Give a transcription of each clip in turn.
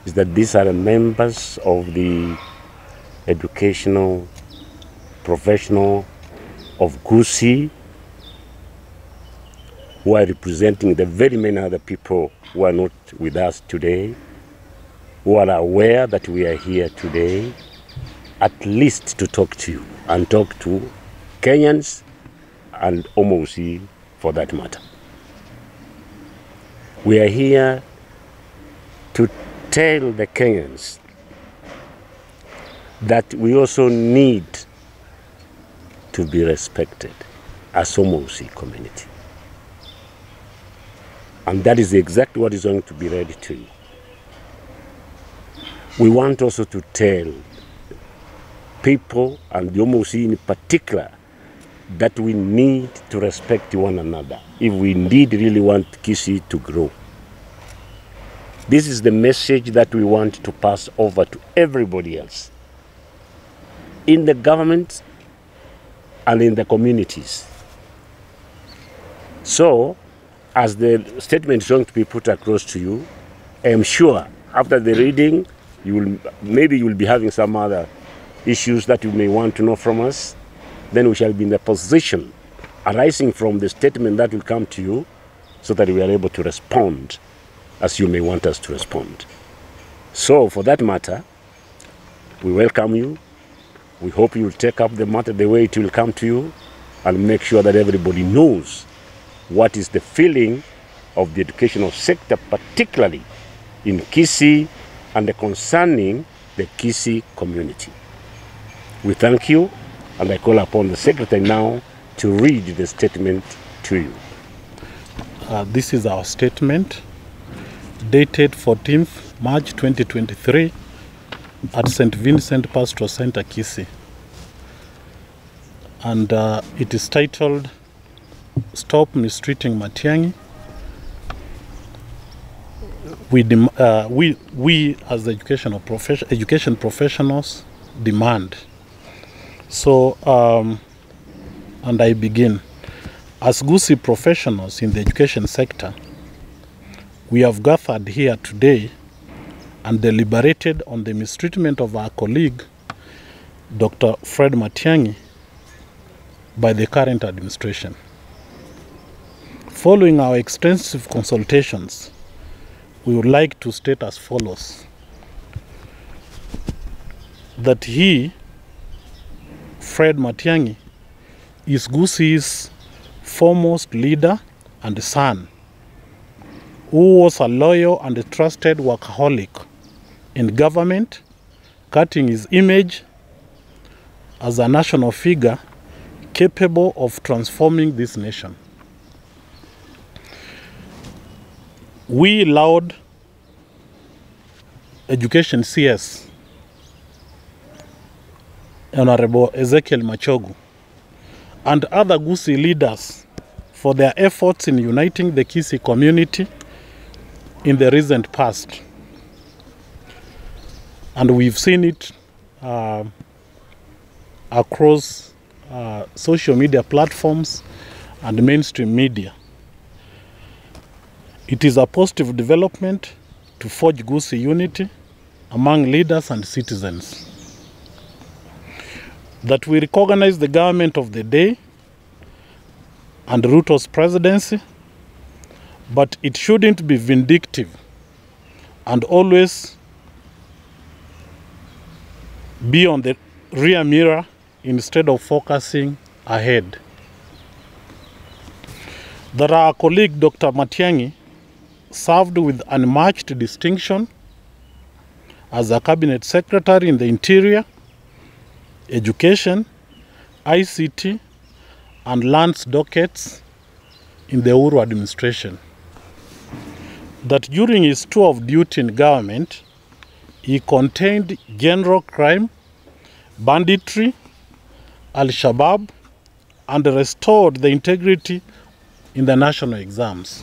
is that these are members of the educational professional of Gusii who are representing the very many other people who are not with us today, who are aware that we are here today, at least to talk to you and talk to Kenyans and Abagusii for that matter. We are here to tell the Kenyans that we also need to be respected as Abagusii community. And that is exactly what is going to be read to you. We want also to tell people, and the Abagusii in particular, that we need to respect one another if we indeed really want Gusii to grow. This is the message that we want to pass over to everybody else, in the government and in the communities. So, as the statement is going to be put across to you, I am sure after the reading, maybe you will be having some other issues that you may want to know from us. Then we shall be in the position arising from the statement that will come to you so that we are able to respond as you may want us to respond. So for that matter, we welcome you. We hope you will take up the matter the way it will come to you and make sure that everybody knows what is the feeling of the educational sector, particularly in Gusii and concerning the Gusii community. We thank you, and I call upon the Secretary now to read the statement to you. This is our statement dated 14th March 2023 at St. Vincent Pastoral Center, Gusii. And it is titled, Stop Mistreating Matiang'i. We as education professionals demand. So, and I begin. As Gusii professionals in the education sector, we have gathered here today and deliberated on the mistreatment of our colleague, Dr. Fred Matiang'i, by the current administration. Following our extensive consultations, we would like to state as follows: that he, Fred Matiang'i, is Gusii's foremost leader and son, who was a loyal and a trusted workaholic in government, cutting his image as a national figure capable of transforming this nation. We allowed Education CS, Honorable Ezekiel Machogu, and other Gusii leaders for their efforts in uniting the Gusii community in the recent past. And we've seen it across social media platforms and mainstream media. It is a positive development to forge Gusii unity among leaders and citizens. That we recognize the government of the day and Ruto's presidency, but it shouldn't be vindictive and always be on the rear mirror instead of focusing ahead. That our colleague Dr. Matiang'i served with unmatched distinction as a cabinet secretary in the Interior, Education, ICT, and lands dockets in the Uhuru administration. That during his tour of duty in government, he contained general crime, banditry, Al-Shabaab, and restored the integrity in the national exams.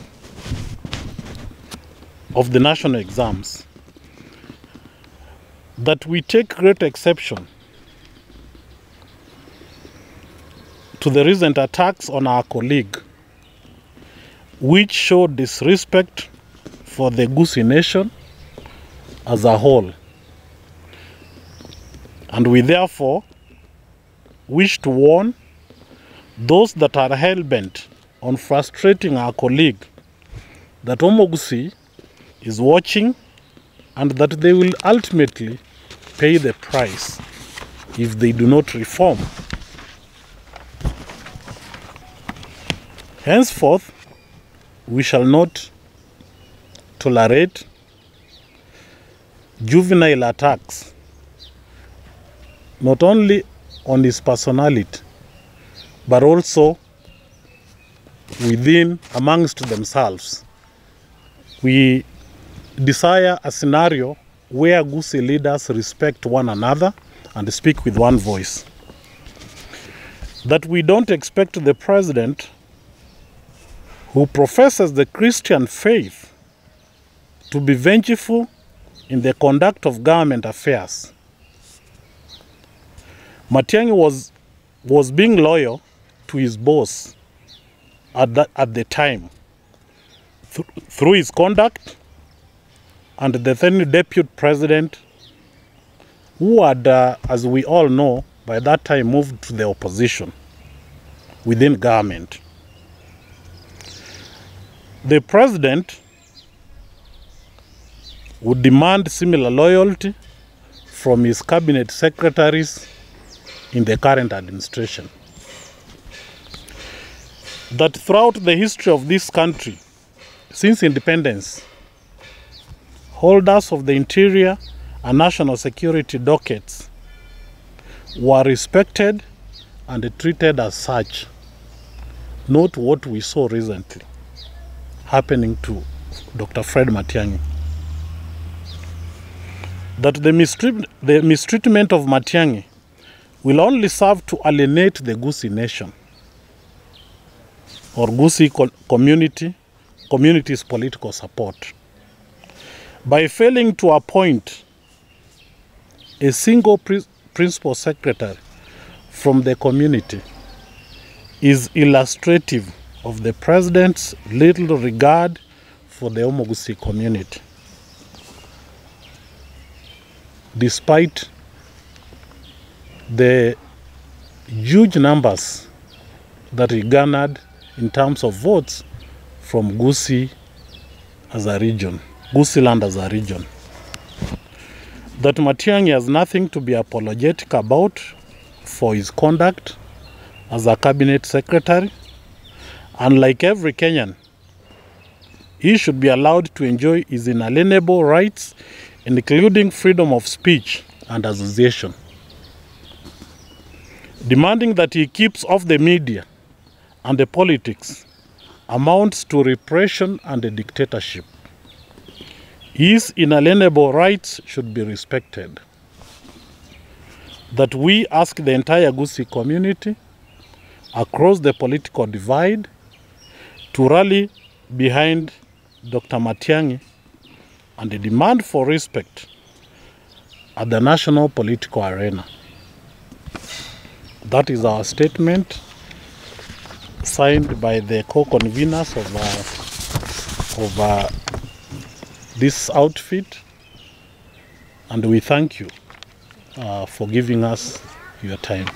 That we take great exception to the recent attacks on our colleague, which showed disrespect for the Gusii nation as a whole. And we therefore wish to warn those that are hell-bent on frustrating our colleague that Abagusii is watching and that they will ultimately pay the price if they do not reform. Henceforth, we shall not tolerate juvenile attacks, not only on his personality, but also within, amongst themselves. We desire a scenario where Gusii leaders respect one another and speak with one voice. That we don't expect the president who professes the Christian faith to be vengeful in the conduct of government affairs. Matiang'i was being loyal to his boss at the time through his conduct, and the then deputy president, who had, as we all know, by that time moved to the opposition within government. The president would demand similar loyalty from his cabinet secretaries in the current administration. That throughout the history of this country, since independence, holders of the interior and national security dockets were respected and treated as such, not what we saw recently happening to Dr. Fred Matiang'i. That the mistreatment of Matiang'i will only serve to alienate the Gusii nation or Gusii community's political support. By failing to appoint a single principal secretary from the community is illustrative of the president's little regard for the Abagusii community. Despite the huge numbers that he garnered in terms of votes from Gusii as a region, Gusii land as a region. That Matiang'i has nothing to be apologetic about for his conduct as a cabinet secretary, and like every Kenyan, he should be allowed to enjoy his inalienable rights, including freedom of speech and association. Demanding that he keeps off the media and the politics amounts to repression and a dictatorship. His inalienable rights should be respected. That we ask the entire Gusii community across the political divide to rally behind Dr. Matiang'i and the demand for respect at the national political arena. That is our statement, signed by the co-conveners of this outfit, and we thank you for giving us your time.